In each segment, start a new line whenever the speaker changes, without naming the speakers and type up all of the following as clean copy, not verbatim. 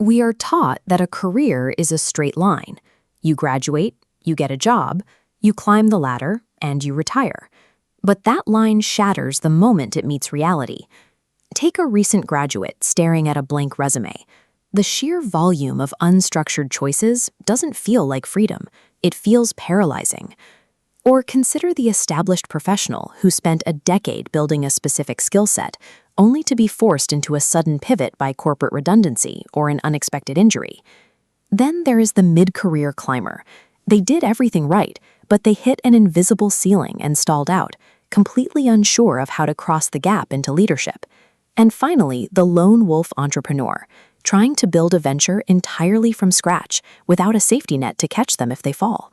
We are taught that a career is a straight line. You graduate, you get a job, you climb the ladder, and you retire. But that line shatters the moment it meets reality. Take a recent graduate staring at a blank resume. The sheer volume of unstructured choices doesn't feel like freedom. It feels paralyzing. Or consider the established professional who spent a decade building a specific skill set, only to be forced into a sudden pivot by corporate redundancy or an unexpected injury. Then there is the mid-career climber. They did everything right, but they hit an invisible ceiling and stalled out, completely unsure of how to cross the gap into leadership. And finally, the lone wolf entrepreneur, trying to build a venture entirely from scratch without a safety net to catch them if they fall.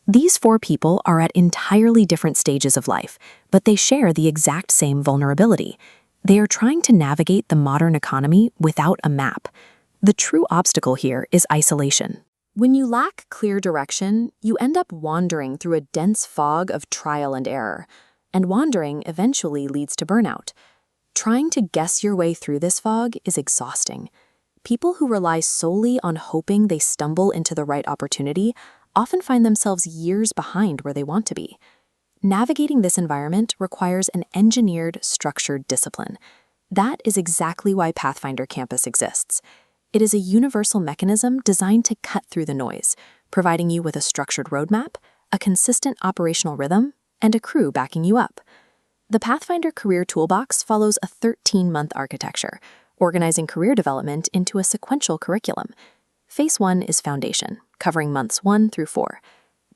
These four people are at entirely different stages of life, but they share the exact same vulnerability. They are trying to navigate the modern economy without a map. The true obstacle here is isolation. When you lack clear direction, you end up wandering through a dense fog of trial and error, and wandering eventually leads to burnout. Trying to guess your way through this fog is exhausting. People who rely solely on hoping they stumble into the right opportunity often find themselves years behind where they want to be. Navigating this environment requires an engineered, structured discipline. That is exactly why Pathfinder Campus exists. It is a universal mechanism designed to cut through the noise, providing you with a structured roadmap, a consistent operational rhythm, and a crew backing you up. The Pathfinder Career Toolbox follows a 13-month architecture, organizing career development into a sequential curriculum. Phase 1 is foundation, covering months 1 through 4.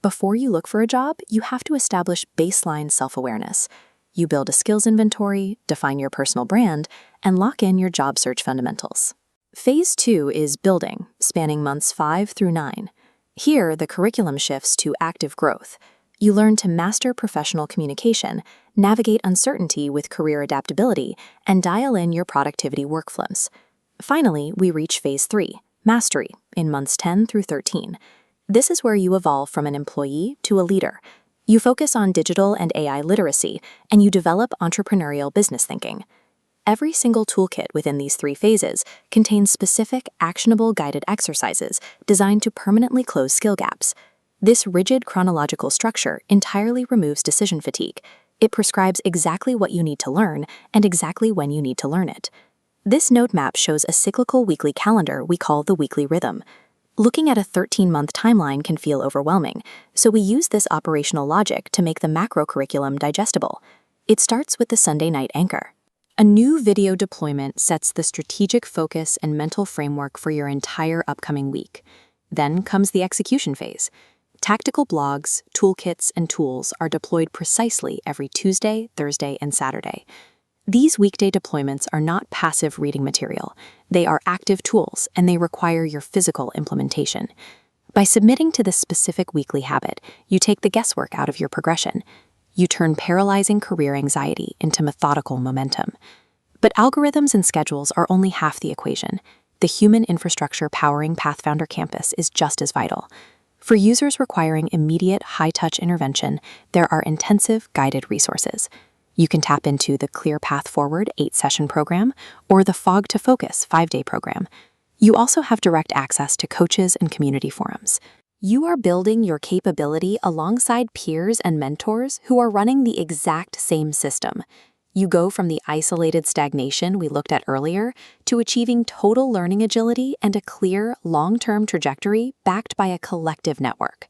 Before you look for a job, you have to establish baseline self-awareness. You build a skills inventory, define your personal brand, and lock in your job search fundamentals. Phase 2 is building, spanning months 5 through 9. Here, the curriculum shifts to active growth. You learn to master professional communication, navigate uncertainty with career adaptability, and dial in your productivity workflows. Finally, we reach Phase 3, mastery, in months 10 through 13. This is where you evolve from an employee to a leader. You focus on digital and AI literacy, and you develop entrepreneurial business thinking. Every single toolkit within these 3 phases contains specific, actionable guided exercises designed to permanently close skill gaps. This rigid chronological structure entirely removes decision fatigue. It prescribes exactly what you need to learn and exactly when you need to learn it. This node map shows a cyclical weekly calendar we call the weekly rhythm. Looking at a 13-month timeline can feel overwhelming, so we use this operational logic to make the macro curriculum digestible. It starts with the Sunday night anchor. A new video deployment sets the strategic focus and mental framework for your entire upcoming week. Then comes the execution phase. Tactical blogs, toolkits, and tools are deployed precisely every Tuesday, Thursday, and Saturday. These weekday deployments are not passive reading material. They are active tools, and they require your physical implementation. By submitting to this specific weekly habit, you take the guesswork out of your progression. You turn paralyzing career anxiety into methodical momentum. But algorithms and schedules are only half the equation. The human infrastructure powering Pathfinder Campus is just as vital. For users requiring immediate, high-touch intervention, there are intensive, guided resources. You can tap into the Clear Path Forward 8-session program or the Fog to Focus 5-day program. You also have direct access to coaches and community forums. You are building your capability alongside peers and mentors who are running the exact same system. You go from the isolated stagnation we looked at earlier to achieving total learning agility and a clear, long-term trajectory backed by a collective network.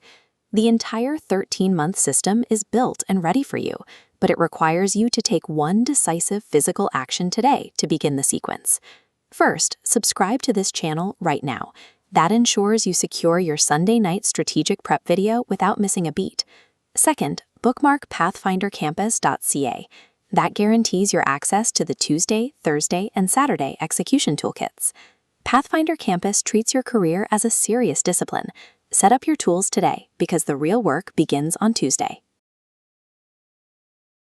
The entire 13-month system is built and ready for you, but it requires you to take one decisive physical action today to begin the sequence. First, subscribe to this channel right now. That ensures you secure your Sunday night strategic prep video without missing a beat. Second, bookmark pathfindercampus.ca. That guarantees your access to the Tuesday, Thursday, and Saturday execution toolkits. Pathfinder Campus treats your career as a serious discipline. Set up your tools today because the real work begins on Tuesday.